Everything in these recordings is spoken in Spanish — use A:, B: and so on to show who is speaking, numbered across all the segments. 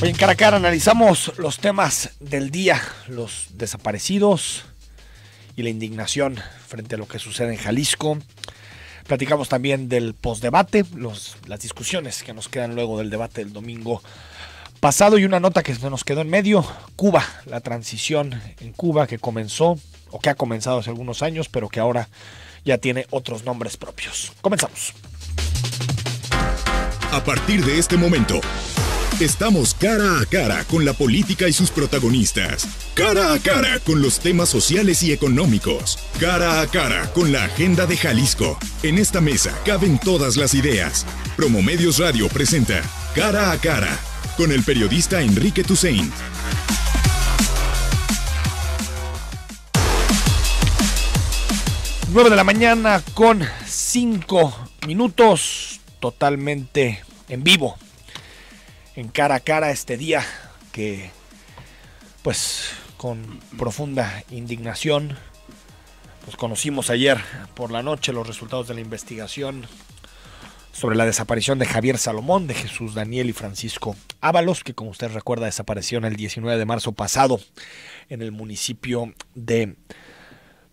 A: Hoy en Cara a Cara analizamos los temas del día, los desaparecidos y la indignación frente a lo que sucede en Jalisco. Platicamos también del postdebate, las discusiones que nos quedan luego del debate del domingo pasado y una nota que se nos quedó en medio, Cuba, la transición en Cuba que comenzó o que ha comenzado hace algunos años, pero que ahora ya tiene otros nombres propios. Comenzamos.
B: A partir de este momento, estamos cara a cara con la política y sus protagonistas. Cara a cara con los temas sociales y económicos. Cara a cara con la agenda de Jalisco. En esta mesa caben todas las ideas. Promomedios Radio presenta Cara a Cara con el periodista Enrique Toussaint.
A: Nueve de la mañana con 5 minutos, totalmente en vivo. En Cara a Cara este día que, pues, con profunda indignación, pues conocimos ayer por la noche los resultados de la investigación sobre la desaparición de Javier Salomón, de Jesús Daniel y Francisco Ábalos, que como usted recuerda desaparecieron el 19 de marzo pasado en el municipio de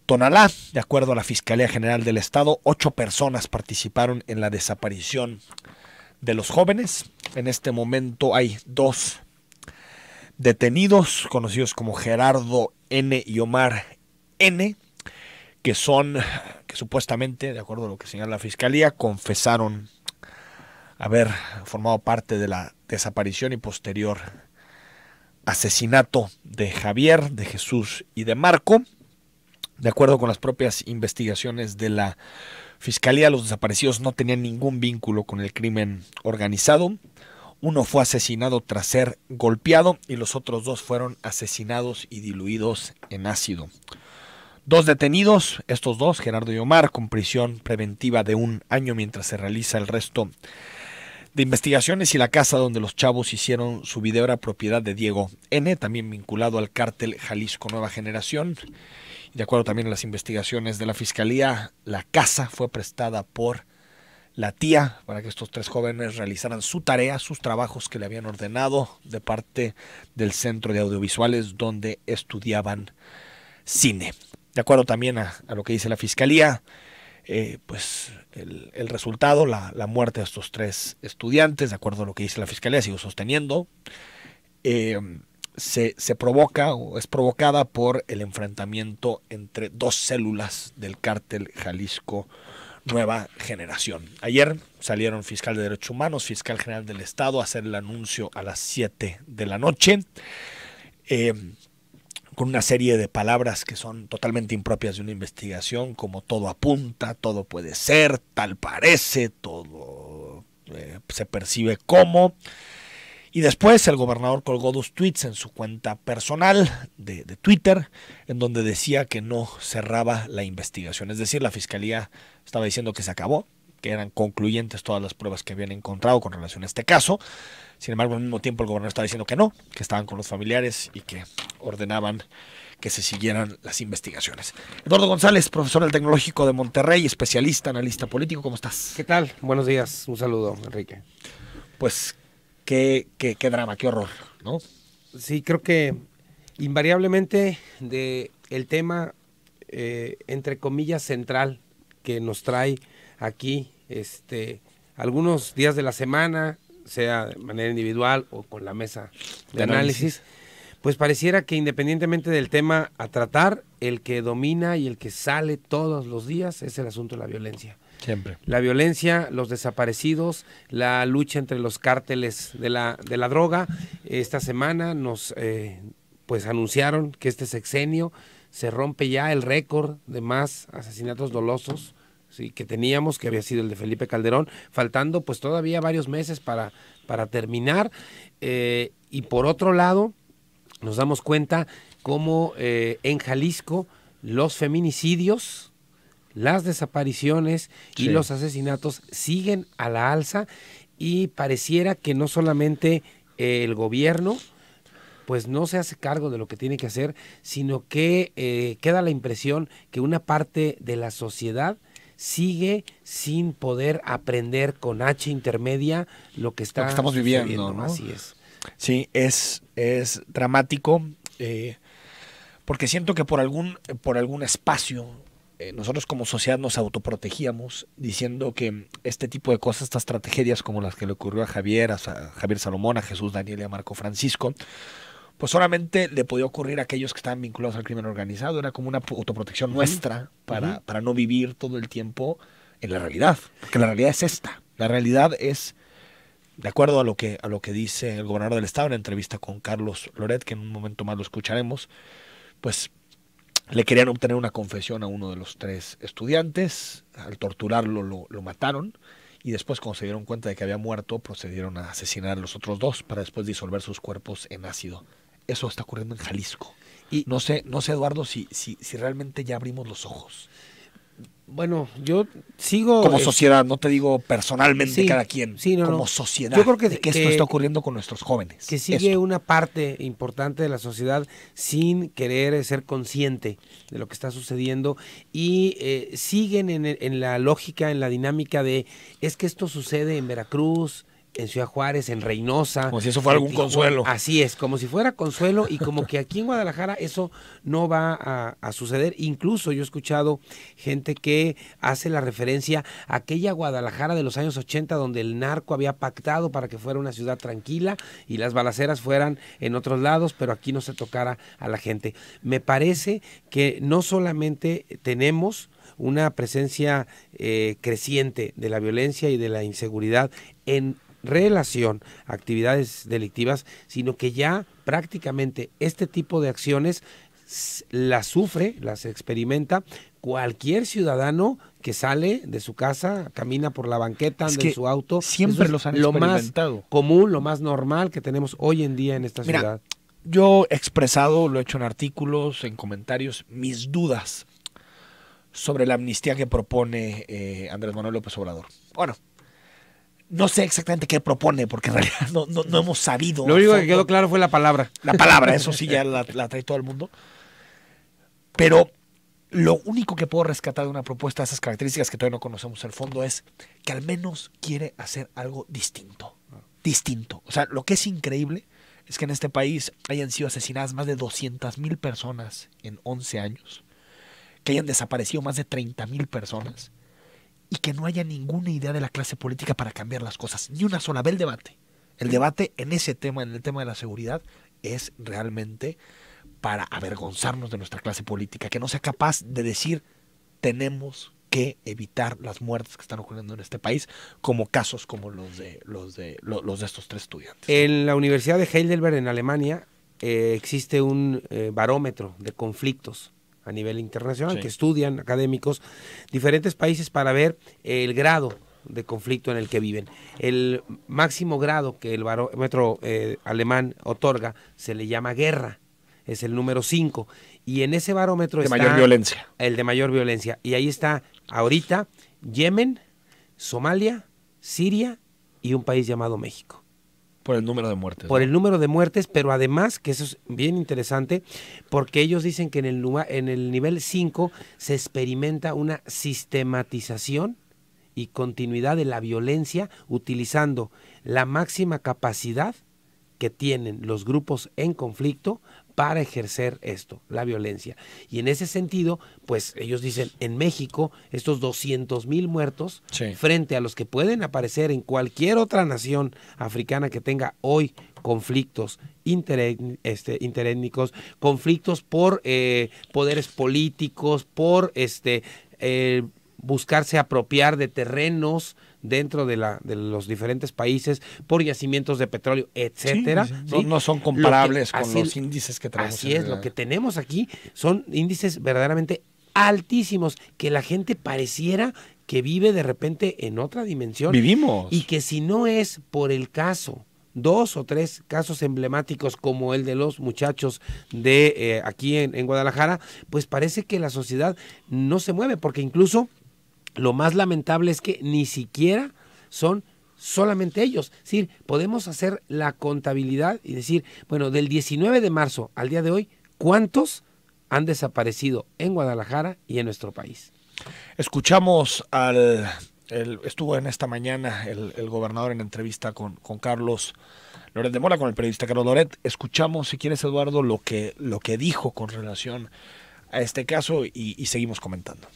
A: Tonalá. De acuerdo a la Fiscalía General del Estado, 8 personas participaron en la desaparición de los jóvenes. En este momento hay 2 detenidos, conocidos como Gerardo N. y Omar N., que supuestamente, de acuerdo a lo que señala la Fiscalía, confesaron haber formado parte de la desaparición y posterior asesinato de Javier, de Jesús y de Marco. De acuerdo con las propias investigaciones de la Fiscalía, los desaparecidos no tenían ningún vínculo con el crimen organizado. Uno fue asesinado tras ser golpeado y los otros 2 fueron asesinados y diluidos en ácido. 2 detenidos, estos 2, Gerardo y Omar, con prisión preventiva de 1 año mientras se realiza el resto de investigaciones, y la casa donde los chavos hicieron su video era propiedad de Diego N., también vinculado al cártel Jalisco Nueva Generación. De acuerdo también a las investigaciones de la Fiscalía, la casa fue prestada por la tía para que estos 3 jóvenes realizaran su tarea, sus trabajos que le habían ordenado de parte del Centro de Audiovisuales donde estudiaban cine. De acuerdo también a lo que dice la Fiscalía, pues el resultado, la muerte de estos 3 estudiantes, de acuerdo a lo que dice la Fiscalía, sigo sosteniendo, se provoca o es provocada por el enfrentamiento entre 2 células del cártel Jalisco Nueva Generación. Ayer salieron fiscal de Derechos Humanos, fiscal general del Estado a hacer el anuncio a las 7 de la noche, con una serie de palabras que son totalmente impropias de una investigación, como todo apunta, todo puede ser, tal parece, todo se percibe como. Y después el gobernador colgó 2 tweets en su cuenta personal de Twitter, en donde decía que no cerraba la investigación. Es decir, la Fiscalía estaba diciendo que se acabó, que eran concluyentes todas las pruebas que habían encontrado con relación a este caso. Sin embargo, al mismo tiempo el gobernador estaba diciendo que no, que estaban con los familiares y que ordenaban que se siguieran las investigaciones. Eduardo González, profesor del Tecnológico de Monterrey, especialista, analista político, ¿cómo estás?
C: ¿Qué tal? Buenos días, un saludo, Enrique.
A: Pues qué drama, qué horror, ¿no?
C: Sí, creo que invariablemente el tema, entre comillas, central que nos trae aquí, algunos días de la semana, sea de manera individual o con la mesa de análisis, pues pareciera que independientemente del tema a tratar, el que domina y el que sale todos los días es el asunto de la violencia.
A: Siempre.
C: La violencia, los desaparecidos, la lucha entre los cárteles de la droga. Esta semana nos pues anunciaron que este sexenio se rompe ya el récord de más asesinatos dolosos, sí, que teníamos, que había sido el de Felipe Calderón, faltando pues todavía varios meses para terminar. Y por otro lado, nos damos cuenta cómo en Jalisco los feminicidios, las desapariciones y los asesinatos siguen a la alza, y pareciera que no solamente el gobierno pues no se hace cargo de lo que tiene que hacer, sino que queda la impresión que una parte de la sociedad sigue sin poder aprender con H intermedia lo que estamos
A: viviendo, ¿no?
C: Así es.
A: Sí, es dramático, porque siento que por algún espacio nosotros como sociedad nos autoprotegíamos diciendo que este tipo de cosas, estas tragedias como las que le ocurrió a Javier Salomón, a Jesús Daniel y a Marco Francisco, pues solamente le podía ocurrir a aquellos que estaban vinculados al crimen organizado. Era como una autoprotección nuestra para no vivir todo el tiempo en la realidad, porque la realidad es esta. La realidad es, de acuerdo a lo que dice el gobernador del estado en la entrevista con Carlos Loret, que en un momento más lo escucharemos, pues le querían obtener una confesión a uno de los 3 estudiantes. Al torturarlo lo mataron, y después, cuando se dieron cuenta de que había muerto, procedieron a asesinar a los otros 2 para después disolver sus cuerpos en ácido. Eso está ocurriendo en Jalisco. Y no sé, Eduardo, si realmente ya abrimos los ojos.
C: Bueno, yo sigo...
A: Como sociedad, no te digo personalmente,
C: sí,
A: cada quien,
C: sí,
A: como sociedad.
C: Yo creo que
A: esto está ocurriendo con nuestros jóvenes.
C: Que sigue una parte importante de la sociedad sin querer ser consciente de lo que está sucediendo, y siguen en la lógica, en la dinámica de, es que esto sucede en Veracruz, en Ciudad Juárez, en Reynosa.
A: Como si eso fuera algún consuelo.
C: Así es, como si fuera consuelo, y como que aquí en Guadalajara eso no va a suceder. Incluso yo he escuchado gente que hace la referencia a aquella Guadalajara de los años 80 donde el narco había pactado para que fuera una ciudad tranquila y las balaceras fueran en otros lados, pero aquí no se tocara a la gente. Me parece que no solamente tenemos una presencia creciente de la violencia y de la inseguridad en relación a actividades delictivas, sino que ya prácticamente este tipo de acciones las sufre, las experimenta cualquier ciudadano que sale de su casa, camina por la banqueta, anda en su auto.
A: Siempre los han experimentado.
C: Lo más común, lo más normal que tenemos hoy en día en esta ciudad.
A: Yo he expresado, lo he hecho en artículos, en comentarios, mis dudas sobre la amnistía que propone Andrés Manuel López Obrador. Bueno, no sé exactamente qué propone, porque en realidad no hemos sabido.
C: Lo único que quedó claro fue la palabra.
A: La palabra, eso sí ya la trae todo el mundo. Pero lo único que puedo rescatar de una propuesta de esas características, que todavía no conocemos el fondo, es que al menos quiere hacer algo distinto. Distinto. O sea, lo que es increíble es que en este país hayan sido asesinadas más de 200,000 personas en 11 años, que hayan desaparecido más de 30,000 personas, y que no haya ninguna idea de la clase política para cambiar las cosas. Ni una sola. Ve el debate. El debate en ese tema, en el tema de la seguridad, es realmente para avergonzarnos de nuestra clase política, que no sea capaz de decir, tenemos que evitar las muertes que están ocurriendo en este país, como casos como los de estos 3 estudiantes.
C: En la Universidad de Heidelberg, en Alemania, existe un barómetro de conflictos a nivel internacional, que estudian académicos diferentes países para ver el grado de conflicto en el que viven. El máximo grado que el barómetro alemán otorga se le llama guerra, es el número 5, y en ese barómetro está
A: mayor violencia.
C: El de mayor violencia, y ahí está ahorita Yemen, Somalia, Siria y un país llamado México.
A: Por el número de muertes.
C: Por el número de muertes, pero además, que eso es bien interesante, porque ellos dicen que en el nivel 5 se experimenta una sistematización y continuidad de la violencia, utilizando la máxima capacidad que tienen los grupos en conflicto para ejercer esto, la violencia. Y en ese sentido, pues ellos dicen, en México, estos 200,000 muertos, frente a los que pueden aparecer en cualquier otra nación africana que tenga hoy conflictos interétnicos, conflictos por poderes políticos, por buscarse apropiar de terrenos dentro de los diferentes países, por yacimientos de petróleo, etcétera.
A: ¿Sí? No son comparables con los índices que tenemos.
C: Así es, lo que tenemos aquí son índices verdaderamente altísimos, que la gente pareciera que vive de repente en otra dimensión.
A: Vivimos.
C: Y que si no es por el caso, 2 o 3 casos emblemáticos como el de los muchachos de aquí en Guadalajara, pues parece que la sociedad no se mueve, porque incluso lo más lamentable es que ni siquiera son solamente ellos. Es decir, podemos hacer la contabilidad y decir, bueno, del 19 de marzo al día de hoy, ¿cuántos han desaparecido en Guadalajara y en nuestro país?
A: Escuchamos al Estuvo en esta mañana el gobernador en entrevista con Carlos Loret de Mola, con el periodista Carlos Loret. Escuchamos, si quieres, Eduardo, lo que dijo con relación a este caso y seguimos comentando.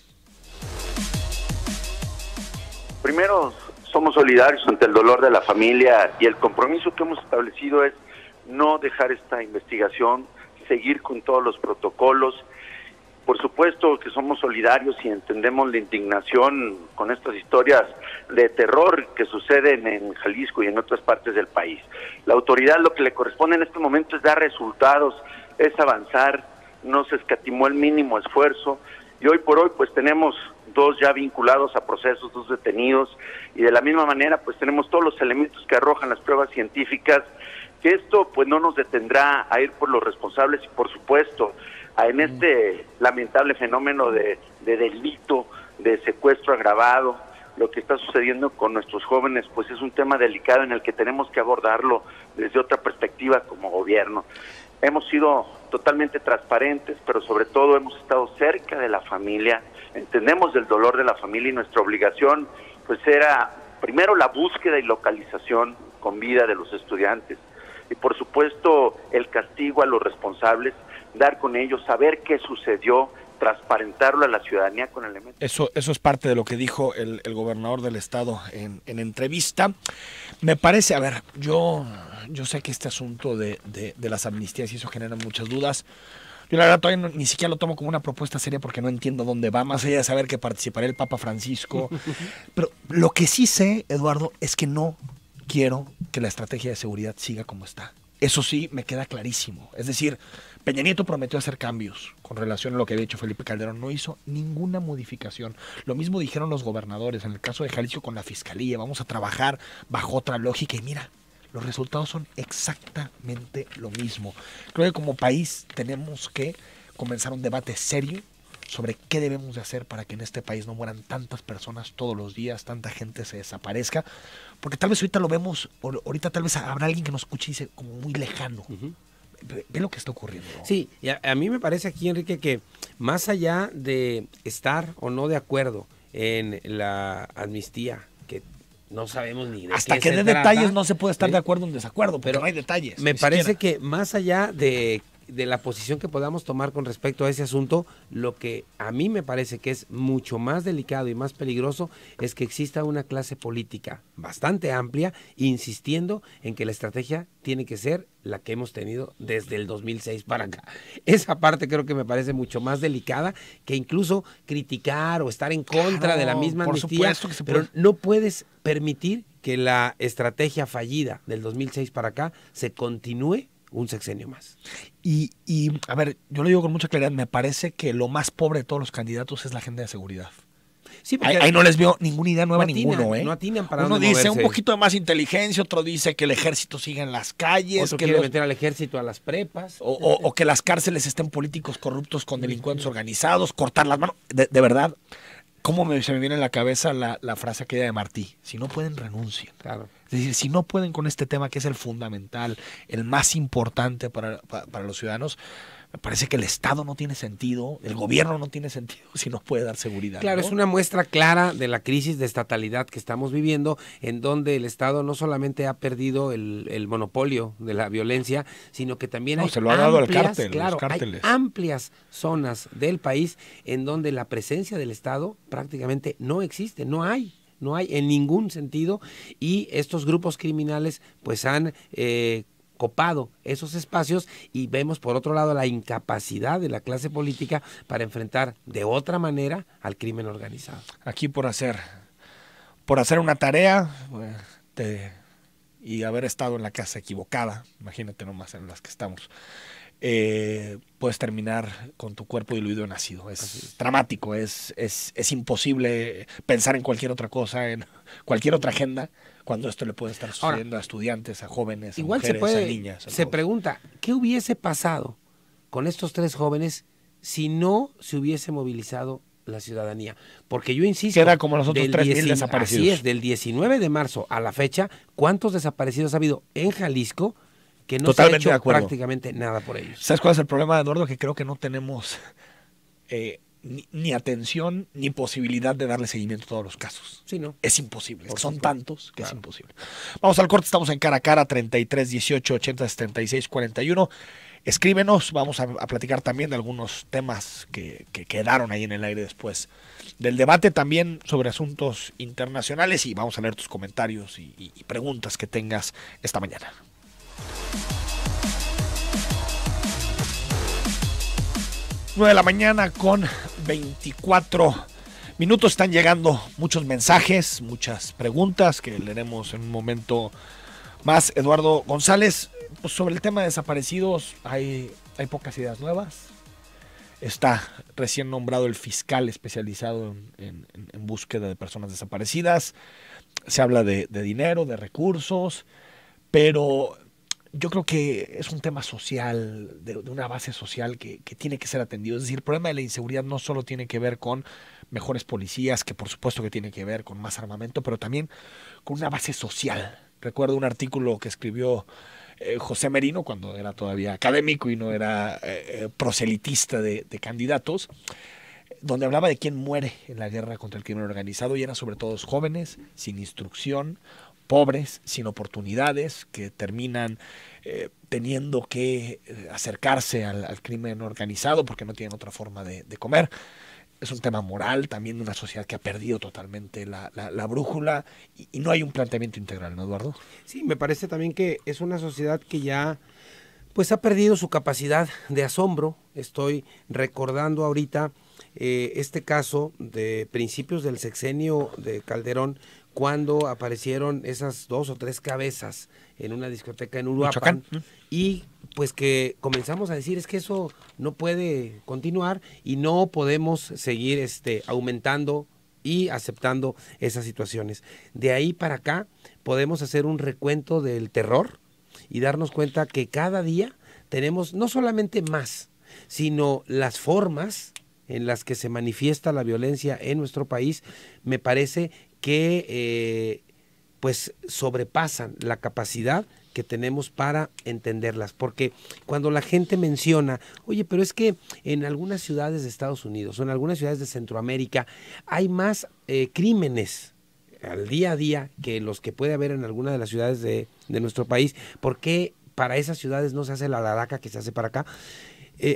D: Primero, somos solidarios ante el dolor de la familia y el compromiso que hemos establecido es no dejar esta investigación, seguir con todos los protocolos. Por supuesto que somos solidarios y entendemos la indignación con estas historias de terror que suceden en Jalisco y en otras partes del país. La autoridad lo que le corresponde en este momento es dar resultados, es avanzar, no se escatimó el mínimo esfuerzo y hoy por hoy pues tenemos 2 ya vinculados a procesos, 2 detenidos y de la misma manera pues tenemos todos los elementos que arrojan las pruebas científicas, que esto pues no nos detendrá a ir por los responsables y por supuesto en este lamentable fenómeno de delito, de secuestro agravado. Lo que está sucediendo con nuestros jóvenes pues es un tema delicado en el que tenemos que abordarlo desde otra perspectiva como gobierno. Hemos sido totalmente transparentes, pero sobre todo hemos estado cerca de la familia, entendemos el dolor de la familia y nuestra obligación pues era primero la búsqueda y localización con vida de los estudiantes y por supuesto el castigo a los responsables, dar con ellos, saber qué sucedió, transparentarlo a la ciudadanía con elementos.
A: Eso es parte de lo que dijo el gobernador del estado en entrevista. Me parece, a ver, yo sé que este asunto de las amnistías y eso genera muchas dudas. Yo la verdad todavía ni siquiera lo tomo como una propuesta seria porque no entiendo dónde va, más allá de saber que participará el Papa Francisco. Pero lo que sí sé, Eduardo, es que no quiero que la estrategia de seguridad siga como está. Eso sí me queda clarísimo. Es decir, Peña Nieto prometió hacer cambios con relación a lo que había hecho Felipe Calderón. No hizo ninguna modificación. Lo mismo dijeron los gobernadores. En el caso de Jalisco con la Fiscalía, vamos a trabajar bajo otra lógica. Y mira, los resultados son exactamente lo mismo. Creo que como país tenemos que comenzar un debate serio sobre qué debemos de hacer para que en este país no mueran tantas personas todos los días, tanta gente se desaparezca. Porque tal vez ahorita lo vemos, ahorita tal vez habrá alguien que nos escuche y dice como muy lejano. Ve lo que está ocurriendo.
C: Sí, y a mí me parece aquí, Enrique, que más allá de estar o no de acuerdo en la amnistía, que no sabemos ni de
A: hasta
C: qué
A: que
C: se
A: dé
C: trata,
A: detalles no se puede estar de acuerdo o en desacuerdo, pero no hay detalles.
C: Me parece que más allá de la posición que podamos tomar con respecto a ese asunto, lo que a mí me parece que es mucho más delicado y más peligroso es que exista una clase política bastante amplia insistiendo en que la estrategia tiene que ser la que hemos tenido desde el 2006 para acá. Esa parte creo que me parece mucho más delicada que incluso criticar o estar en contra de la misma amnistía, pero no puedes permitir que la estrategia fallida del 2006 para acá se continúe un sexenio más.
A: Y a ver, yo lo digo con mucha claridad, me parece que lo más pobre de todos los candidatos es la agenda de seguridad. Sí, ahí no les veo ninguna idea nueva, ninguno, ¿eh?
C: No atinan para
A: uno dice un poquito de más inteligencia, otro dice que el ejército siga en las calles.
C: Otro quiere meter al ejército a las prepas.
A: O que las cárceles estén políticos corruptos con delincuentes organizados, cortar las manos. De verdad, ¿cómo se me viene en la cabeza la frase aquella de Martí? Si no pueden, renuncien.
C: Claro.
A: Es decir, si no pueden con este tema que es el fundamental, el más importante para los ciudadanos, me parece que el Estado no tiene sentido, el gobierno no tiene sentido si no puede dar seguridad.
C: Claro, ¿no? Es una muestra clara de la crisis de estatalidad que estamos viviendo, en donde el Estado no solamente ha perdido el monopolio de la violencia, sino que también hay
A: se lo ha dado al cártel,
C: claro,
A: los cárteles.
C: Hay amplias zonas del país en donde la presencia del Estado prácticamente no existe, no hay en ningún sentido, y estos grupos criminales pues han copado esos espacios, y vemos por otro lado la incapacidad de la clase política para enfrentar de otra manera al crimen organizado.
A: Aquí por hacer una tarea y haber estado en la casa equivocada, imagínate nomás en las que estamos, puedes terminar con tu cuerpo diluido en ácido. Es dramático, es imposible pensar en cualquier otra cosa, en cualquier otra agenda, cuando esto le puede estar sucediendo a estudiantes, a jóvenes, a mujeres, a niñas.
C: Se pregunta, ¿qué hubiese pasado con estos 3 jóvenes si no se hubiese movilizado la ciudadanía? Porque yo insisto,
A: queda como los otros 3,000 desaparecidos.
C: Así es, del 19 de marzo a la fecha, ¿cuántos desaparecidos ha habido en Jalisco que no
A: Totalmente
C: se ha hecho prácticamente nada por ellos?
A: ¿Sabes cuál es el problema, Eduardo? Que creo que no tenemos ni atención ni posibilidad de darle seguimiento a todos los casos.
C: Sí, ¿no?
A: Es imposible.
C: Por
A: Son
C: supuesto.
A: tantos que
C: Claro.
A: es imposible. Vamos al corte, estamos en Cara a Cara, 33 18 80 76 41. Escríbenos, vamos a platicar también de algunos temas que quedaron ahí en el aire después del debate, también sobre asuntos internacionales, y vamos a leer tus comentarios y preguntas que tengas esta mañana. Nueve de la mañana con 24 minutos. Están llegando muchos mensajes, muchas preguntas que leeremos en un momento más. Eduardo González, pues sobre el tema de desaparecidos hay pocas ideas nuevas. Está recién nombrado el fiscal especializado en búsqueda de personas desaparecidas. Se habla de dinero, de recursos, pero yo creo que es un tema social, de una base social que tiene que ser atendido. Es decir, el problema de la inseguridad no solo tiene que ver con mejores policías, que por supuesto que tiene que ver con más armamento, pero también con una base social. Recuerdo un artículo que escribió José Merino cuando era todavía académico y no era proselitista de candidatos, donde hablaba de quién muere en la guerra contra el crimen organizado, y eran sobre todo jóvenes, sin instrucción, pobres, sin oportunidades, que terminan teniendo que acercarse al crimen organizado porque no tienen otra forma de comer. Es un tema moral también de una sociedad que ha perdido totalmente la brújula, y no hay un planteamiento integral, ¿no, Eduardo?
C: Sí, me parece también que es una sociedad que ya pues ha perdido su capacidad de asombro. Estoy recordando ahorita este caso de principios del sexenio de Calderón, cuando aparecieron esas 2 o 3 cabezas en una discoteca en Uruapan, y pues que comenzamos a decir, es que eso no puede continuar y no podemos seguir aumentando y aceptando esas situaciones. De ahí para acá podemos hacer un recuento del terror y darnos cuenta que cada día tenemos no solamente más, sino las formas en las que se manifiesta la violencia en nuestro país, me parece que pues sobrepasan la capacidad que tenemos para entenderlas, porque cuando la gente menciona, oye, pero es que en algunas ciudades de Estados Unidos o en algunas ciudades de Centroamérica hay más crímenes al día a día que los que puede haber en alguna de las ciudades de nuestro país, ¿por qué para esas ciudades no se hace la laraca que se hace para acá?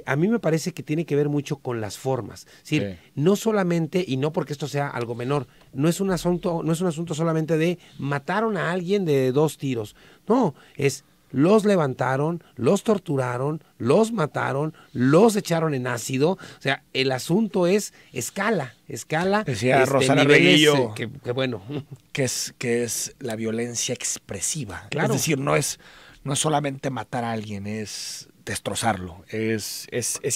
C: A mí me parece que tiene que ver mucho con las formas. Es decir, sí, no solamente, y no porque esto sea algo menor, no es un asunto solamente de mataron a alguien de 2 tiros. No, es los levantaron, los torturaron, los mataron, los echaron en ácido. O sea, el asunto es escala.
A: Decía Rosana Reguillo
C: que bueno.
A: Que es la violencia expresiva.
C: Claro.
A: Es decir, no es solamente matar a alguien, es destrozarlo. Es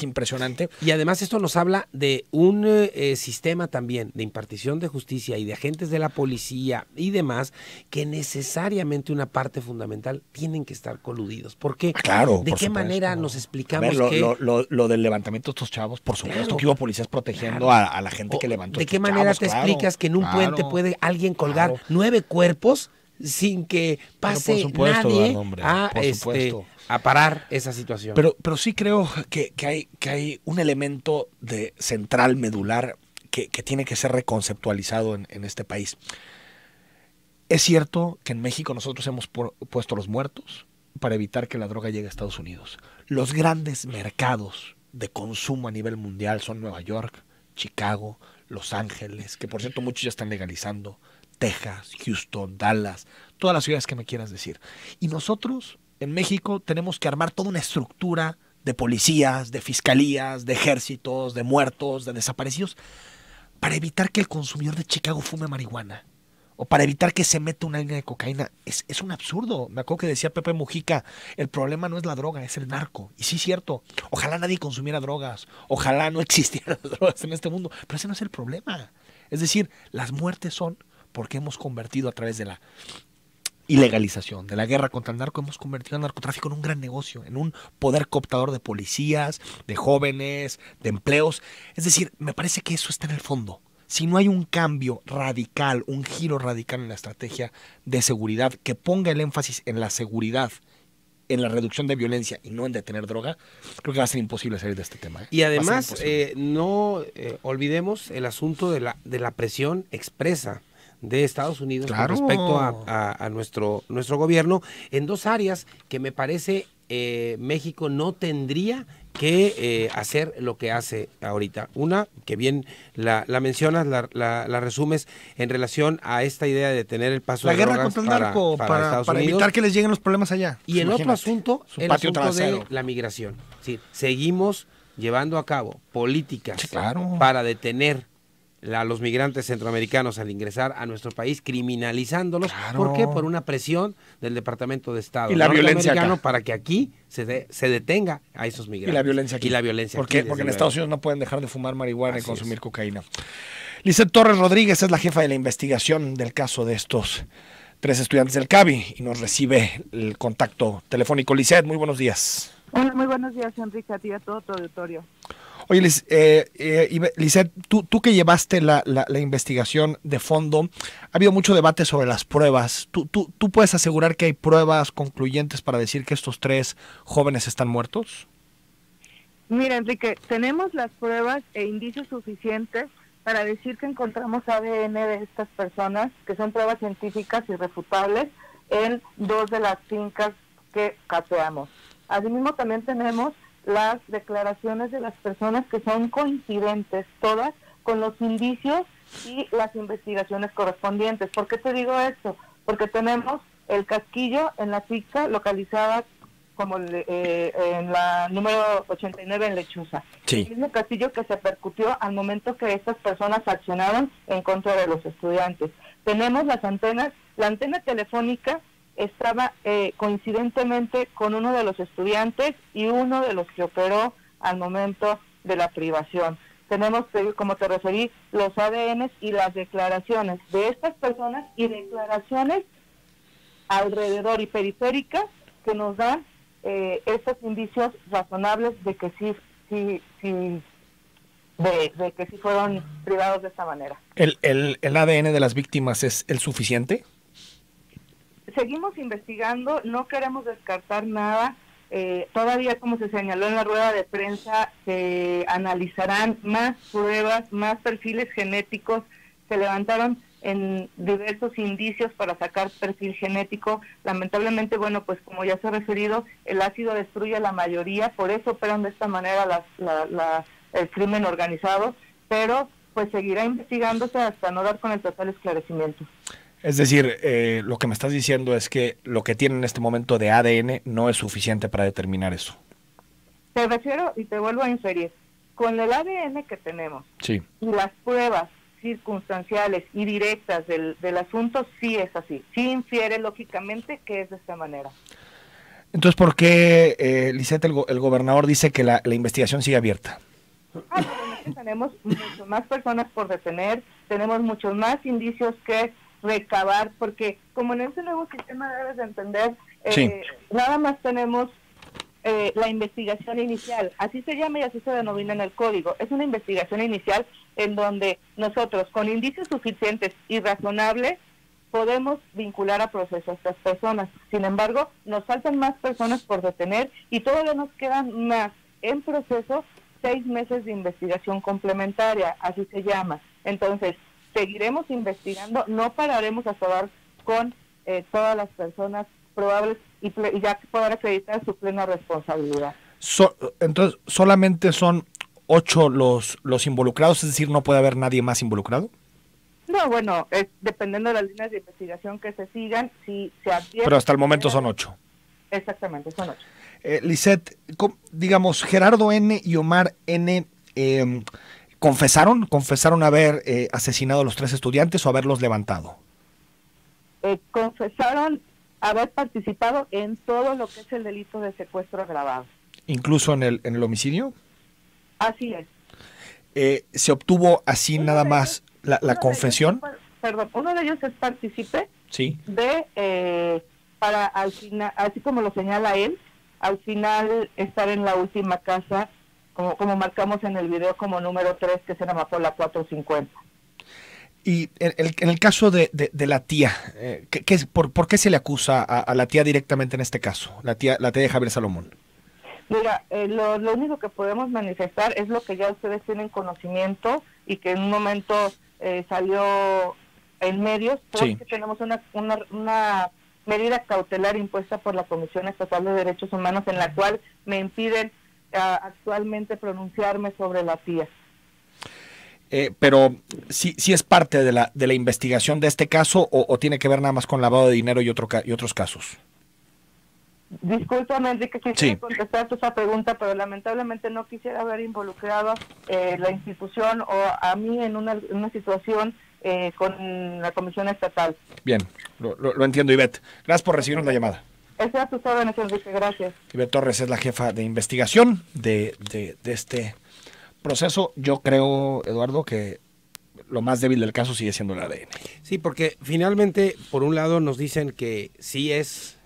A: impresionante.
C: Y además esto nos habla de un sistema también de impartición de justicia y de agentes de la policía y demás, que necesariamente una parte fundamental tienen que estar coludidos. ¿Por qué?
A: Claro,
C: ¿De qué manera nos explicamos que
A: lo del levantamiento de estos chavos? Por supuesto,
C: claro,
A: que hubo policías protegiendo a la gente que levantó
C: ¿de
A: estos
C: qué manera
A: chavos?
C: te explicas que en un puente puede alguien colgar 9 cuerpos sin que pase
A: supuesto,
C: nadie
A: Eduardo, hombre,
C: a parar esa situación?
A: Pero sí creo que hay un elemento central, medular, que tiene que ser reconceptualizado en este país. Es cierto que en México nosotros hemos puesto los muertos para evitar que la droga llegue a Estados Unidos. Los grandes mercados de consumo a nivel mundial son Nueva York, Chicago, Los Ángeles, que por cierto muchos ya están legalizando, Texas, Houston, Dallas, todas las ciudades que me quieras decir. Y nosotros en México tenemos que armar toda una estructura de policías, de fiscalías, de ejércitos, de muertos, de desaparecidos, para evitar que el consumidor de Chicago fume marihuana, o para evitar que se meta una línea de cocaína. Es un absurdo. Me acuerdo que decía Pepe Mujica, el problema no es la droga, es el narco. Y sí es cierto, ojalá nadie consumiera drogas, ojalá no existieran las drogas en este mundo, pero ese no es el problema. Es decir, las muertes son porque hemos convertido a través de la ilegalización, de la guerra contra el narco, hemos convertido el narcotráfico en un gran negocio, en un poder cooptador de policías, de jóvenes, de empleos. Es decir, me parece que eso está en el fondo. Si no hay un cambio radical, un giro radical en la estrategia de seguridad que ponga el énfasis en la seguridad en la reducción de violencia y no en detener droga, creo que va a ser imposible salir de este tema.
C: Y además, no olvidemos el asunto de la presión expresa de Estados Unidos con respecto a nuestro gobierno en dos áreas que me parece México no tendría que hacer lo que hace ahorita. Una, que bien la mencionas, la resumes en relación a esta idea de tener el paso
A: la
C: de
A: guerra
C: drogas
A: contra el narco para evitar que les lleguen los problemas allá.
C: Y el otro asunto, el asunto de la migración. Sí, seguimos llevando a cabo políticas para detener a los migrantes centroamericanos al ingresar a nuestro país, criminalizándolos. ¿Por qué? Por una presión del Departamento de Estado
A: y la violencia acá,
C: para que aquí se detenga a esos migrantes.
A: Y la violencia aquí.
C: Y la violencia
A: porque en Estados Unidos no pueden dejar de fumar marihuana y consumir cocaína. Lisette Torres Rodríguez es la jefa de la investigación del caso de estos 3 estudiantes del CABI y nos recibe el contacto telefónico. Lisette, muy buenos días.
E: Hola, muy buenos días, Enrique, a ti y a todo tu auditorio.
A: Oye, Lisette, tú que llevaste la investigación de fondo, ha habido mucho debate sobre las pruebas. ¿Tú puedes asegurar que hay pruebas concluyentes para decir que estos 3 jóvenes están muertos?
E: Mira, Enrique, tenemos las pruebas e indicios suficientes para decir que encontramos ADN de estas personas, que son pruebas científicas irrefutables, en 2 de las fincas que capeamos. Asimismo, también tenemos las declaraciones de las personas que son coincidentes, todas, con los indicios y las investigaciones correspondientes. ¿Por qué te digo esto? Porque tenemos el casquillo en la finca localizada como en la número 89 en Lechuza. Sí. El mismo casquillo que se percutió al momento que estas personas accionaron en contra de los estudiantes. Tenemos las antenas, la antena telefónica estaba coincidentemente con uno de los estudiantes y uno de los que operó al momento de la privación. Tenemos, como te referí, los ADN y las declaraciones de estas personas y declaraciones alrededor y periféricas que nos dan estos indicios razonables de que sí fueron privados de esta manera.
A: ¿El ADN de las víctimas es el suficiente?
E: Seguimos investigando, no queremos descartar nada. Todavía, como se señaló en la rueda de prensa, se analizarán más pruebas, más perfiles genéticos. Se levantaron en diversos indicios para sacar perfil genético. Lamentablemente, bueno, pues como ya se ha referido, el ácido destruye la mayoría, por eso operan de esta manera el crimen organizado, pero pues seguirá investigándose hasta no dar con el total esclarecimiento.
A: Es decir, lo que me estás diciendo es que lo que tiene en este momento de ADN no es suficiente para determinar eso.
E: Te refiero y te vuelvo a inferir. Con el ADN que tenemos
A: sí,
E: y las pruebas circunstanciales y directas del asunto, sí es así. Sí infiere lógicamente que es de esta manera.
A: Entonces, ¿por qué, Lisette, el gobernador dice que la investigación sigue abierta?
E: Tenemos muchas más personas por detener, tenemos muchos más indicios que recabar, porque como en este nuevo sistema debes de entender, nada más tenemos la investigación inicial, así se llama y así se denomina en el código. Es una investigación inicial en donde nosotros, con indicios suficientes y razonables, podemos vincular a proceso a estas personas. Sin embargo, nos faltan más personas por detener y todavía nos quedan más en proceso 6 meses de investigación complementaria, así se llama. Entonces, seguiremos investigando, no pararemos hasta dar con todas las personas probables y ya poder acreditar su plena responsabilidad.
A: Entonces, ¿solamente son 8 los involucrados? Es decir, ¿no puede haber nadie más involucrado?
E: No, bueno, dependiendo de las líneas de investigación que se sigan, si se advierte...
A: Pero hasta el momento son 8.
E: Exactamente, son 8.
A: Lisette, digamos, Gerardo N. y Omar N. ¿Confesaron haber asesinado a los 3 estudiantes o haberlos levantado?
E: Confesaron haber participado en todo lo que es el delito de secuestro agravado.
A: ¿Incluso en el homicidio?
E: Así es.
A: ¿Se obtuvo así nada más la confesión?
E: Uno de ellos es partícipe
A: sí,
E: de, para al final, así como lo señala él, al final estar en la última casa, como marcamos en el video como número 3, que es en Amapola 450.
A: Y en el caso de la tía, ¿por qué se le acusa a la tía directamente en este caso? La tía de Javier Salomón.
E: Mira, lo único que podemos manifestar es lo que ya ustedes tienen conocimiento y que en un momento salió en medios, porque sí, tenemos una medida cautelar impuesta por la Comisión Estatal de Derechos Humanos en la cual me impiden actualmente pronunciarme sobre la tía.
A: Pero sí es parte de la investigación de este caso o tiene que ver nada más con lavado de dinero y otros casos.
E: Discúlpame, Enrique, quisiera contestarte esa pregunta, pero lamentablemente no quisiera haber involucrado la institución o a mí en una situación con la Comisión Estatal.
A: Bien, lo entiendo, Ivette. Gracias por recibir una llamada.
E: Ese es a tus órdenes, Enrique, gracias.
A: Ivette Torres es la jefa de investigación de este proceso. Yo creo, Eduardo, que lo más débil del caso sigue siendo el ADN.
C: Sí, porque finalmente, por un lado nos dicen que sí es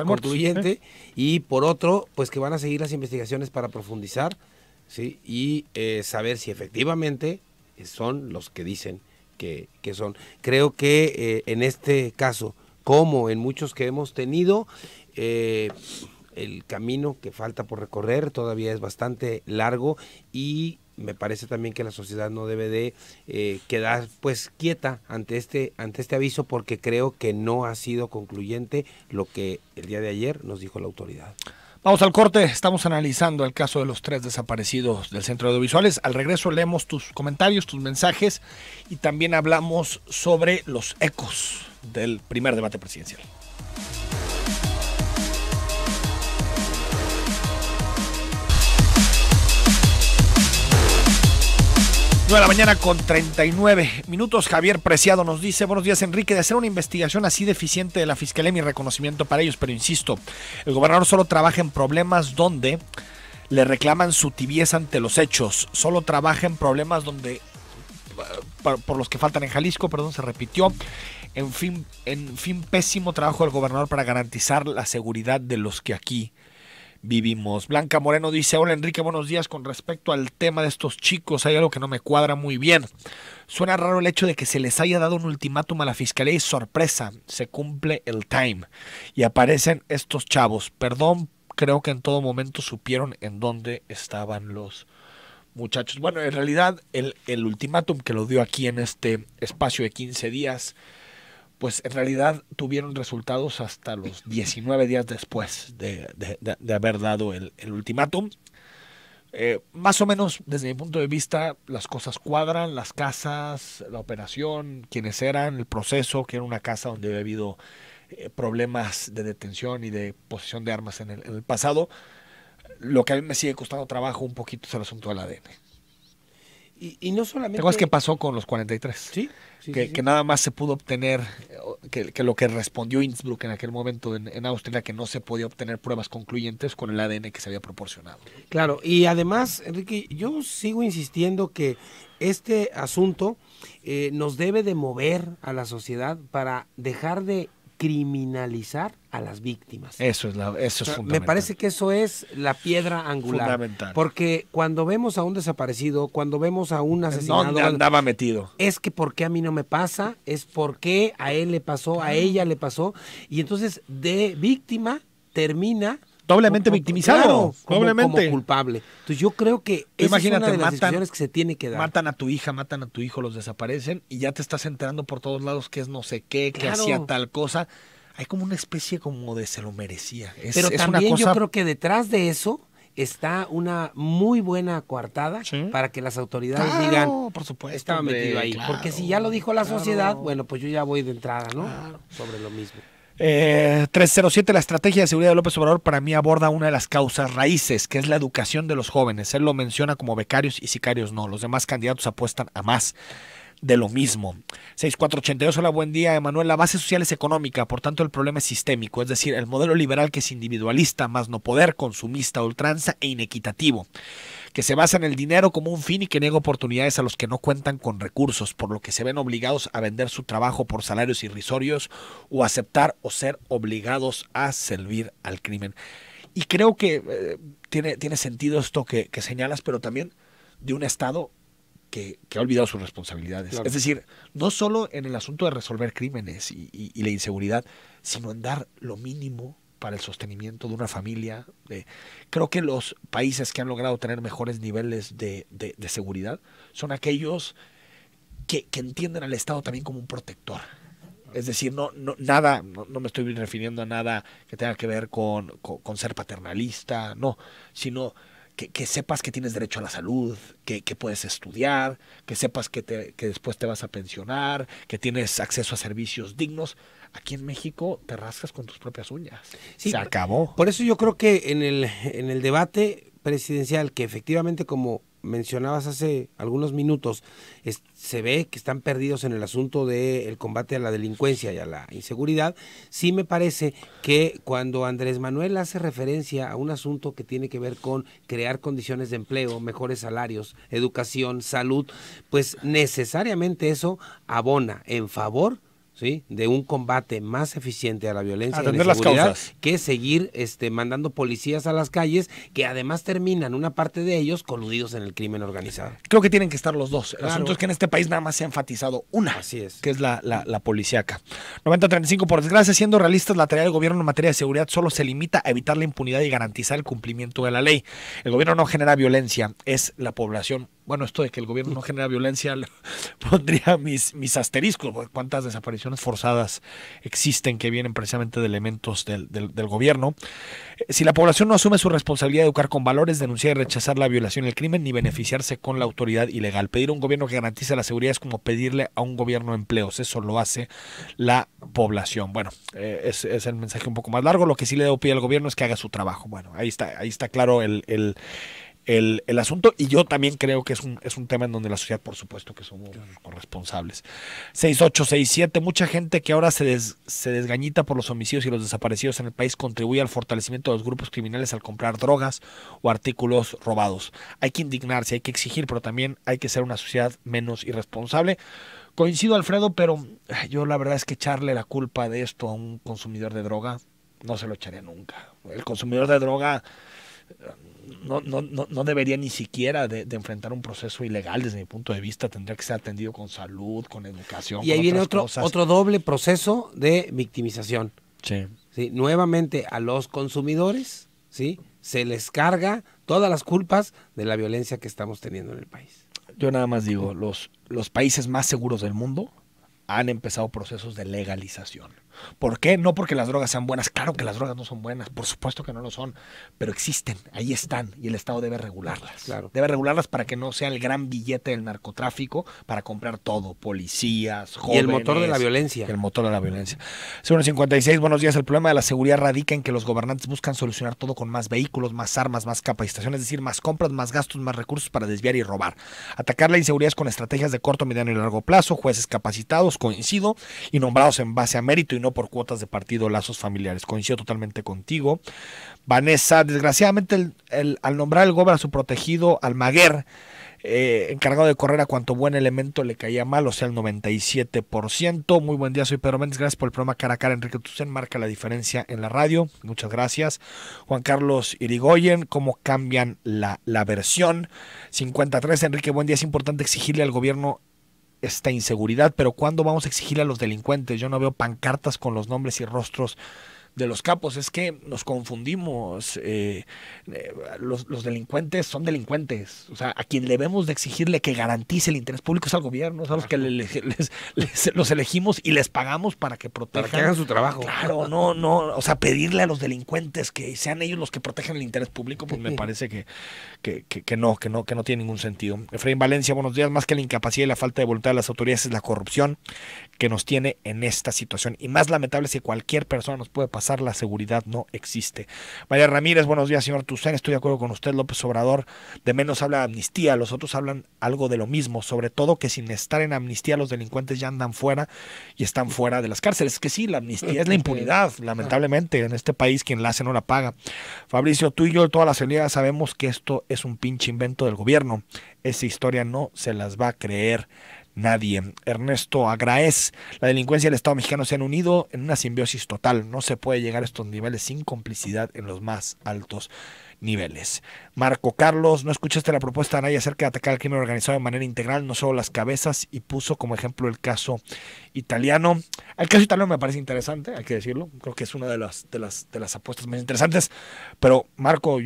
C: concluyente, y por otro, pues que van a seguir las investigaciones para profundizar, ¿sí? Y saber si efectivamente son los que dicen que son. Creo que en este caso, como en muchos que hemos tenido, el camino que falta por recorrer todavía es bastante largo y me parece también que la sociedad no debe de quedar pues quieta ante este aviso, porque creo que no ha sido concluyente lo que el día de ayer nos dijo la autoridad.
A: Vamos al corte, estamos analizando el caso de los 3 desaparecidos del Centro de Audiovisuales. Al regreso leemos tus comentarios, tus mensajes y también hablamos sobre los ecos del primer debate presidencial. 9 de la mañana con 39 minutos. Javier Preciado nos dice: buenos días, Enrique. De hacer una investigación así deficiente de la Fiscalía, mi reconocimiento para ellos, pero insisto, el gobernador solo trabaja en problemas donde le reclaman su tibieza ante los hechos. Solo trabaja en problemas donde por los que faltan en Jalisco, se repitió. En fin, pésimo trabajo del gobernador para garantizar la seguridad de los que aquí vivimos. Blanca Moreno dice: hola Enrique, buenos días. Con respecto al tema de estos chicos, hay algo que no me cuadra muy bien. Suena raro el hecho de que se les haya dado un ultimátum a la fiscalía y sorpresa, se cumple el time y aparecen estos chavos. Perdón, creo que en todo momento supieron en dónde estaban los muchachos. Bueno, en realidad el ultimátum que lo dio aquí en este espacio de 15 días, pues en realidad tuvieron resultados hasta los 19 días después de haber dado el ultimátum. Más o menos, desde mi punto de vista, las cosas cuadran, las casas, la operación, quienes eran, el proceso, que era una casa donde había habido problemas de detención y de posesión de armas en el pasado. Lo que a mí me sigue costando trabajo un poquito es el asunto del ADN.
C: Y no solamente...
A: ¿Te acuerdas qué pasó con los 43?
C: Sí.
A: Que nada más se pudo obtener, que lo que respondió Innsbruck en aquel momento en Austria, que no se podía obtener pruebas concluyentes con el ADN que se había proporcionado.
C: Claro, y además, Enrique, yo sigo insistiendo que este asunto nos debe de mover a la sociedad para dejar de criminalizar a las víctimas.
A: Eso es fundamental.
C: Me parece que eso es la piedra angular.
A: Fundamental.
C: Porque cuando vemos a un desaparecido, cuando vemos a un asesinado,
A: ¿dónde andaba metido?
C: Es que ¿por qué a mí no me pasa? Es porque a él le pasó, a ella le pasó, y entonces de víctima termina
A: doblemente victimizado,
C: como culpable. Entonces yo creo que esa es una de las decisiones que se tiene que dar.
A: Matan a tu hija, matan a tu hijo, los desaparecen y ya te estás enterando por todos lados que es no sé qué, que hacía tal cosa. Hay como una especie como de se lo merecía.
C: Pero también una cosa... yo creo que detrás de eso está una muy buena coartada para que las autoridades digan,
A: por supuesto,
C: estaba metido ahí. Porque si ya lo dijo la sociedad, bueno, pues yo ya voy de entrada, ¿no? Sobre lo mismo.
A: 307, la estrategia de seguridad de López Obrador para mí aborda una de las causas raíces, que es la educación de los jóvenes. Él lo menciona como becarios y sicarios no. Los demás candidatos apuestan a más de lo mismo. 6482, hola, buen día, Emanuel. La base social es económica, por tanto el problema es sistémico, es decir, el modelo liberal que es individualista, más no poder, consumista, ultranza e inequitativo, que se basa en el dinero como un fin y que niega oportunidades a los que no cuentan con recursos, por lo que se ven obligados a vender su trabajo por salarios irrisorios o aceptar o ser obligados a servir al crimen. Y creo que tiene sentido esto que señalas, pero también de un Estado ha olvidado sus responsabilidades.
C: Claro.
A: Es decir, no solo en el asunto de resolver crímenes y la inseguridad, sino en dar lo mínimo para el sostenimiento de una familia. Creo que los países que han logrado tener mejores niveles de seguridad son aquellos que entienden al Estado también como un protector. Es decir, no me estoy refiriendo a nada que tenga que ver con ser paternalista, no, sino que sepas que tienes derecho a la salud, que puedes estudiar, que sepas que después te vas a pensionar, que tienes acceso a servicios dignos. Aquí en México te rascas con tus propias uñas.
C: Sí,
A: se acabó.
C: Por eso yo creo que en el debate presidencial, que efectivamente, como mencionabas hace algunos minutos, se ve que están perdidos en el asunto del combate a la delincuencia y a la inseguridad. Sí me parece que cuando Andrés Manuel hace referencia a un asunto que tiene que ver con crear condiciones de empleo, mejores salarios, educación, salud, pues necesariamente eso abona en favor, ¿sí?, de un combate más eficiente a la violencia y a la
A: Atender las
C: inseguridad,
A: causas.
C: que seguir mandando policías a las calles, que además terminan una parte de ellos coludidos en el crimen organizado.
A: Creo que tienen que estar los dos. El
C: Claro.
A: asunto es que en este país nada más se ha enfatizado una,
C: Así es.
A: que es la policíaca. 90-35, por desgracia, siendo realistas, la tarea del gobierno en materia de seguridad solo se limita a evitar la impunidad y garantizar el cumplimiento de la ley. El gobierno no genera violencia, es la población. Bueno, esto de que el gobierno no genera violencia, pondría mis asteriscos, porque cuántas desapariciones forzadas existen que vienen precisamente de elementos del gobierno. Si la población no asume su responsabilidad de educar con valores, denunciar y rechazar la violación y el crimen, ni beneficiarse con la autoridad ilegal. Pedir a un gobierno que garantice la seguridad es como pedirle a un gobierno empleos, eso lo hace la población. Bueno, es el mensaje un poco más largo. Lo que sí le debo pedir al gobierno es que haga su trabajo. Bueno, ahí está claro el asunto, y yo también creo que es un tema en donde la sociedad, por supuesto, que somos corresponsables. 6867, mucha gente que ahora se desgañita por los homicidios y los desaparecidos en el país contribuye al fortalecimiento de los grupos criminales al comprar drogas o artículos robados. Hay que indignarse, hay que exigir, pero también hay que ser una sociedad menos irresponsable. Coincido, Alfredo, pero yo la verdad es que echarle la culpa de esto a un consumidor de droga no se lo echaría nunca. El consumidor de droga no debería ni siquiera de enfrentar un proceso ilegal desde mi punto de vista. Tendría que ser atendido con salud, con educación.
C: Y ahí
A: con
C: viene
A: otras
C: otro doble proceso de victimización.
A: Sí.
C: ¿Sí? Nuevamente a los consumidores, ¿sí?, se les carga todas las culpas de la violencia que estamos teniendo en el país.
A: Yo nada más digo, los países más seguros del mundo han empezado procesos de legalización. ¿Por qué? No porque las drogas sean buenas. Claro que las drogas no son buenas, por supuesto que no lo son, pero existen, ahí están, y el Estado debe regularlas.
C: Claro.
A: Debe regularlas para que no sea el gran billete del narcotráfico para comprar todo, policías, jóvenes.
C: Y el motor de la violencia.
A: El motor de la violencia. 56, buenos días. El problema de la seguridad radica en que los gobernantes buscan solucionar todo con más vehículos, más armas, más capacitación, es decir, más compras, más gastos, más recursos para desviar y robar. Atacar la inseguridad es con estrategias de corto, mediano y largo plazo, jueces capacitados, coincido, y nombrados en base a mérito y no por cuotas de partido o lazos familiares. Coincido totalmente contigo. Vanessa, desgraciadamente al nombrar el gobernador a su protegido Almaguer, encargado de correr a cuanto buen elemento le caía mal, o sea, el 97%. Muy buen día, soy Pedro Méndez, gracias por el programa Cara a Cara. Enrique Tucen marca la diferencia en la radio, muchas gracias. Juan Carlos Irigoyen, ¿cómo cambian la versión? 53, Enrique, buen día, es importante exigirle al gobierno esta inseguridad, pero ¿cuándo vamos a exigirle a los delincuentes? Yo no veo pancartas con los nombres y rostros de los capos. Es que nos confundimos. Los delincuentes son delincuentes. O sea, a quien debemos de exigirle que garantice el interés público es al gobierno, es a los que los elegimos y les pagamos para que protejan.
C: Para que hagan su trabajo.
A: Claro, no, o sea, pedirle a los delincuentes que sean ellos los que protejan el interés público, pues me parece que no tiene ningún sentido. Efraín Valencia, buenos días. Más que la incapacidad y la falta de voluntad de las autoridades es la corrupción que nos tiene en esta situación. Y más lamentable es que cualquier persona nos puede pasar, la seguridad no existe. María Ramírez, buenos días, señor Tucen. Estoy de acuerdo con usted, López Obrador. De menos habla de amnistía, los otros hablan algo de lo mismo, sobre todo que sin estar en amnistía los delincuentes ya andan fuera y están fuera de las cárceles. Es que sí, la amnistía es la impunidad, lamentablemente. En este país quien la hace no la paga. Fabricio, tú y yo, toda la ciudadanía sabemos que esto es un pinche invento del gobierno. Esa historia no se las va a creer nadie. Ernesto Agraez, la delincuencia y el Estado mexicano se han unido en una simbiosis total. No se puede llegar a estos niveles sin complicidad en los más altos niveles. Marco Carlos, ¿no escuchaste la propuesta de Anaya acerca de atacar al crimen organizado de manera integral, no solo las cabezas? Y puso como ejemplo el caso italiano. El caso italiano me parece interesante, hay que decirlo. Creo que es una de las apuestas más interesantes. Pero Marco,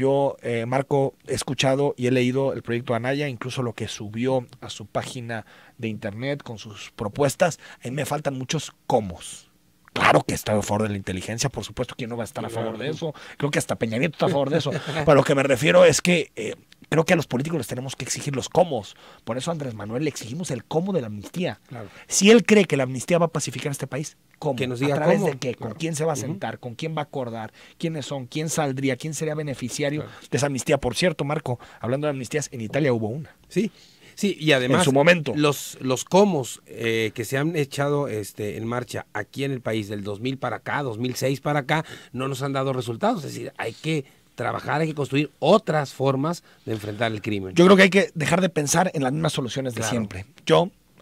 A: Marco, he escuchado y he leído el proyecto de Anaya, incluso lo que subió a su página de internet con sus propuestas. A mí me faltan muchos comos. Claro que está a favor de la inteligencia, por supuesto, ¿quién no va a estar a favor de eso? Creo que hasta Peña Nieto está a favor de eso. Pero lo que me refiero es que creo que a los políticos les tenemos que exigir los comos. Por eso a Andrés Manuel le exigimos el cómo de la amnistía. Claro. Si él cree que la amnistía va a pacificar este país, ¿cómo?
C: Que nos diga
A: ¿A través
C: cómo?
A: de qué? ¿Con quién se va a sentar? ¿Con quién va a acordar? ¿Quiénes son? ¿Quién saldría? ¿Quién sería beneficiario de esa amnistía? Por cierto, Marco, hablando de amnistías, en Italia hubo una.
C: Sí. Sí, y además
A: en su momento
C: los comos que se han echado en marcha aquí en el país del 2000 para acá, 2006 para acá, no nos han dado resultados. Es decir, hay que trabajar, hay que construir otras formas de enfrentar el crimen.
A: Yo creo que hay que dejar de pensar en las mismas soluciones de siempre.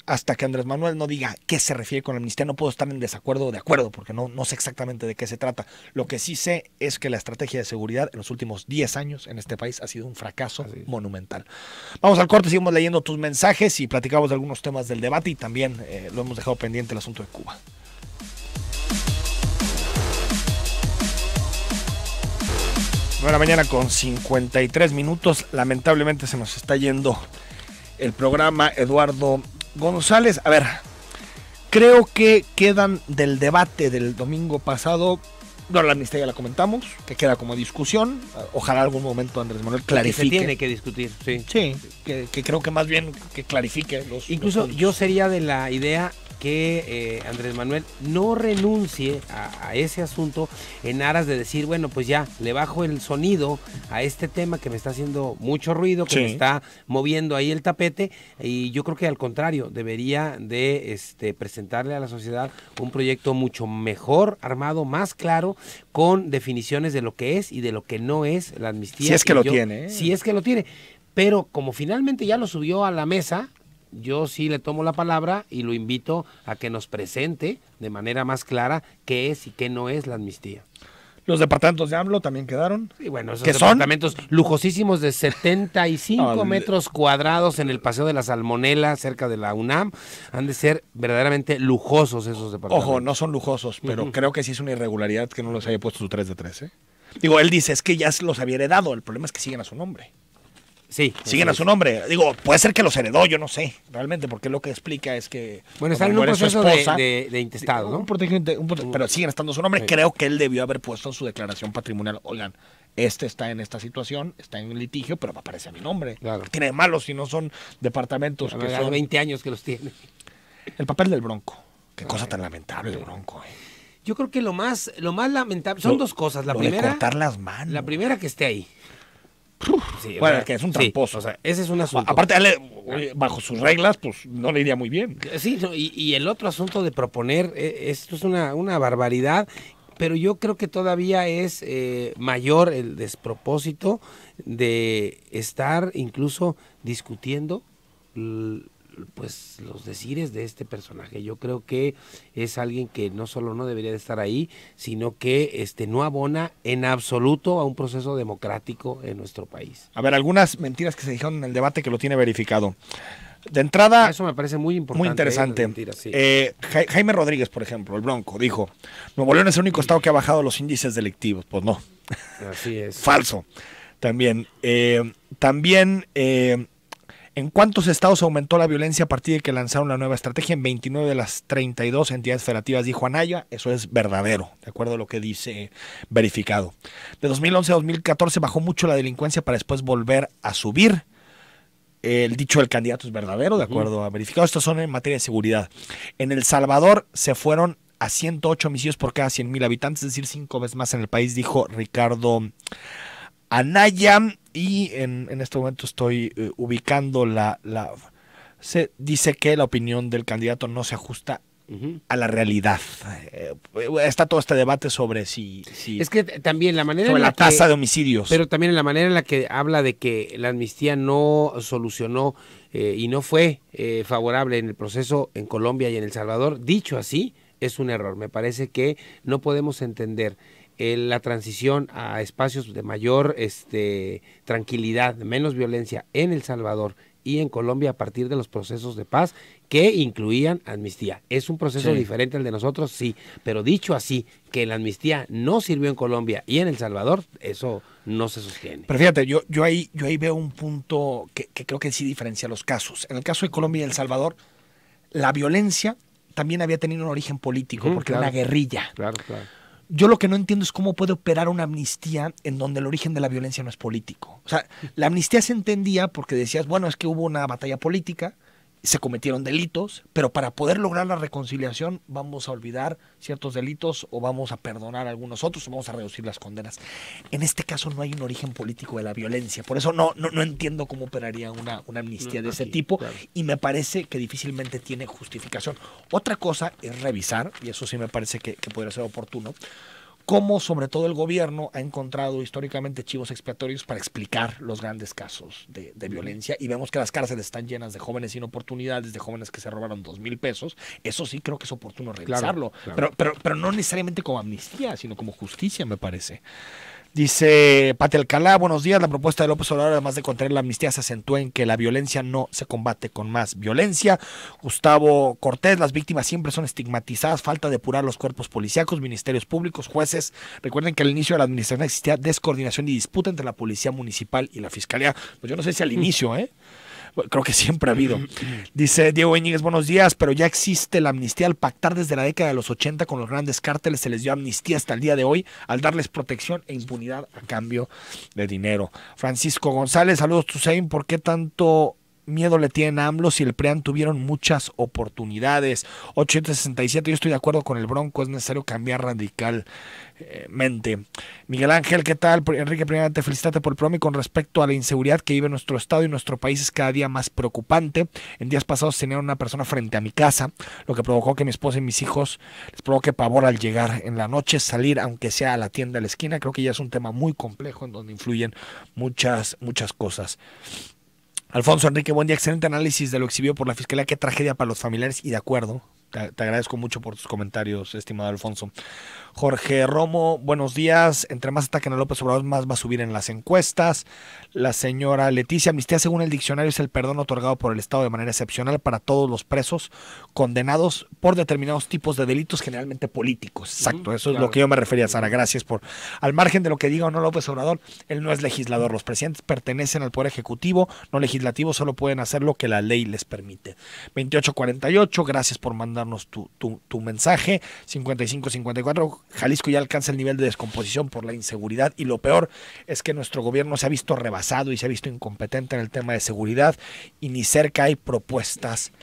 A: Hasta que Andrés Manuel no diga qué se refiere con la amnistía, no puedo estar en desacuerdo o de acuerdo, porque no sé exactamente de qué se trata. Lo que sí sé es que la estrategia de seguridad en los últimos 10 años en este país ha sido un fracaso monumental. Vamos al corte, seguimos leyendo tus mensajes y platicamos de algunos temas del debate y también lo hemos dejado pendiente el asunto de Cuba. 9 de la mañana con 53 minutos. Lamentablemente se nos está yendo el programa. Eduardo González, a ver, creo que quedan del debate del domingo pasado, no, la amnistía ya la comentamos, que queda como discusión, ojalá algún momento Andrés Manuel clarifique.
C: Que se tiene que discutir, sí.
A: Sí, que creo que más bien que clarifique
C: Incluso yo sería de la idea que Andrés Manuel no renuncie a ese asunto en aras de decir, bueno, pues ya le bajo el sonido a este tema que me está haciendo mucho ruido, que me está moviendo ahí el tapete, y yo creo que al contrario, debería de presentarle a la sociedad un proyecto mucho mejor armado, más claro, con definiciones de lo que es y de lo que no es la amnistía.
A: Si es que lo tiene.
C: Si es que lo tiene. Pero como finalmente ya lo subió a la mesa, yo sí le tomo la palabra y lo invito a que nos presente de manera más clara qué es y qué no es la amnistía.
A: Los departamentos de AMLO también quedaron.
C: Sí, bueno, esos departamentos lujosísimos de 75 metros cuadrados en el Paseo de la Salmonela, cerca de la UNAM, han de ser verdaderamente lujosos esos departamentos.
A: Ojo, no son lujosos, pero creo que sí es una irregularidad que no los haya puesto su 3 de 3, ¿eh? Digo, él dice, es que ya los había heredado, el problema es que siguen a su nombre.
C: Sí.
A: Siguen a su nombre. Digo, puede ser que los heredó, yo no sé, realmente, porque lo que explica es que...
C: Bueno, están en un proceso de intestado, ¿no?
A: Pero siguen estando a su nombre. Sí. Creo que él debió haber puesto en su declaración patrimonial, oigan, está en esta situación, está en litigio, pero aparece a mi nombre. Claro. Tiene de malo si no son departamentos
C: que son... 20 años que los tiene.
A: El papel del Bronco. Qué cosa tan lamentable el Bronco,
C: Yo creo que lo más lamentable son dos cosas. La primera,
A: de cortar las manos.
C: La primera, que esté ahí.
A: Sí, bueno, que es un tramposo.
C: O sea, ese es un asunto.
A: Aparte, bajo sus reglas, pues no le iría muy bien.
C: Sí, y el otro asunto de proponer, esto es una barbaridad, pero yo creo que todavía es mayor el despropósito de estar incluso discutiendo pues los decires de este personaje. Yo creo que es alguien que no solo no debería de estar ahí, sino que no abona en absoluto a un proceso democrático en nuestro país.
A: A ver, algunas mentiras que se dijeron en el debate que lo tiene verificado. De entrada,
C: eso me parece muy importante.
A: Muy interesante.
C: Mentiras, sí.
A: Jaime Rodríguez, por ejemplo, el Bronco, dijo, Nuevo León es el único estado que ha bajado los índices delictivos. Pues no.
C: Así es.
A: Falso. También, ¿en cuántos estados aumentó la violencia a partir de que lanzaron la nueva estrategia? En 29 de las 32 entidades federativas, dijo Anaya. Eso es verdadero, de acuerdo a lo que dice verificado. De 2011 a 2014 bajó mucho la delincuencia para después volver a subir. El dicho del candidato es verdadero, de acuerdo a verificado. Estos son en materia de seguridad. En El Salvador se fueron a 108 homicidios por cada 100,000 habitantes, es decir, 5 veces más en el país, dijo Ricardo Anaya. Y en este momento estoy ubicando se dice que la opinión del candidato no se ajusta a la realidad. Está todo este debate sobre si
C: es que también la manera
A: sobre
C: en
A: la
C: que,
A: tasa de homicidios.
C: pero también la manera en la que habla de que la amnistía no solucionó y no fue favorable en el proceso en Colombia y en El Salvador, dicho así, es un error. Me parece que no podemos entender la transición a espacios de mayor tranquilidad, menos violencia en El Salvador y en Colombia a partir de los procesos de paz que incluían amnistía. ¿Es un proceso diferente al de nosotros? Sí, pero dicho así, que la amnistía no sirvió en Colombia y en El Salvador, eso no se sostiene.
A: Pero fíjate, yo ahí veo un punto que creo que sí diferencia los casos. En el caso de Colombia y El Salvador, la violencia también había tenido un origen político, porque era una guerrilla.
C: Claro.
A: Yo lo que no entiendo es cómo puede operar una amnistía en donde el origen de la violencia no es político. O sea, la amnistía se entendía porque decías, bueno, es que hubo una batalla política, se cometieron delitos, pero para poder lograr la reconciliación vamos a olvidar ciertos delitos o vamos a perdonar a algunos otros o vamos a reducir las condenas. En este caso no hay un origen político de la violencia, por eso no entiendo cómo operaría una amnistía de ese tipo, claro. Y me parece que difícilmente tiene justificación. Otra cosa es revisar, y eso sí me parece que podría ser oportuno, cómo sobre todo el gobierno ha encontrado históricamente chivos expiatorios para explicar los grandes casos de violencia, y vemos que las cárceles están llenas de jóvenes sin oportunidades, de jóvenes que se robaron 2,000 pesos. Eso sí creo que es oportuno revisarlo, claro. Pero no necesariamente como amnistía, sino como justicia, me parece. Dice Pati Alcalá, buenos días. La propuesta de López Obrador, además de contener la amnistía, se acentúa en que la violencia no se combate con más violencia. Gustavo Cortés, las víctimas siempre son estigmatizadas, falta depurar los cuerpos policíacos, ministerios públicos, jueces. Recuerden que al inicio de la administración existía descoordinación y disputa entre la policía municipal y la fiscalía. Pues yo no sé si al inicio, creo que siempre ha habido. Dice Diego Íñiguez, buenos días, pero ya existe la amnistía al pactar desde la década de los 80 con los grandes cárteles, se les dio amnistía hasta el día de hoy al darles protección e impunidad a cambio de dinero. Francisco González, saludos Tusein, ¿por qué tanto miedo le tienen a AMLO si el PRIAN tuvieron muchas oportunidades? 867, yo estoy de acuerdo con el Bronco, es necesario cambiar radicalmente. Miguel Ángel, ¿qué tal? Enrique, primeramente felicítate por el programa, y con respecto a la inseguridad que vive nuestro estado y nuestro país es cada día más preocupante. En días pasados tenía una persona frente a mi casa, lo que provocó que mi esposa y mis hijos les provoque pavor al llegar en la noche, salir aunque sea a la tienda de la esquina. Creo que ya es un tema muy complejo en donde influyen muchas cosas. Alfonso Enrique, buen día, excelente análisis de lo exhibido por la Fiscalía, qué tragedia para los familiares, y de acuerdo, te agradezco mucho por tus comentarios, estimado Alfonso. Jorge Romo, buenos días, entre más ataquen a López Obrador, más va a subir en las encuestas. La señora Leticia, amnistía según el diccionario es el perdón otorgado por el Estado de manera excepcional para todos los presos condenados por determinados tipos de delitos, generalmente políticos. Exacto, eso es lo que yo me refería, Sara, gracias por... Al margen de lo que diga o no López Obrador, él no es legislador, los presidentes pertenecen al Poder Ejecutivo, no legislativo, solo pueden hacer lo que la ley les permite. 2848, gracias por mandarnos tu mensaje. 5554, Jalisco ya alcanza el nivel de descomposición por la inseguridad, y lo peor es que nuestro gobierno se ha visto rebasado y se ha visto incompetente en el tema de seguridad, y ni cerca hay propuestas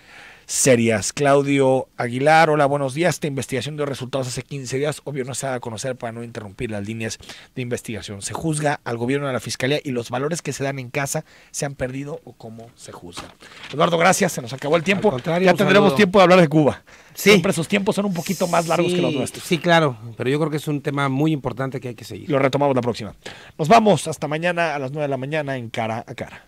A: serias. Claudio Aguilar, hola, buenos días. Esta investigación dio resultados hace 15 días, obvio no se da a conocer para no interrumpir las líneas de investigación. ¿Se juzga al gobierno de la Fiscalía y los valores que se dan en casa se han perdido, o cómo se juzga? Eduardo, gracias, se nos acabó el tiempo. Ya tendremos tiempo de hablar de Cuba. Sí. Siempre esos tiempos son un poquito más largos que los nuestros.
C: Sí, claro, pero yo creo que es un tema muy importante que hay que seguir.
A: Lo retomamos la próxima. Nos vamos hasta mañana a las 9 de la mañana en Cara a Cara.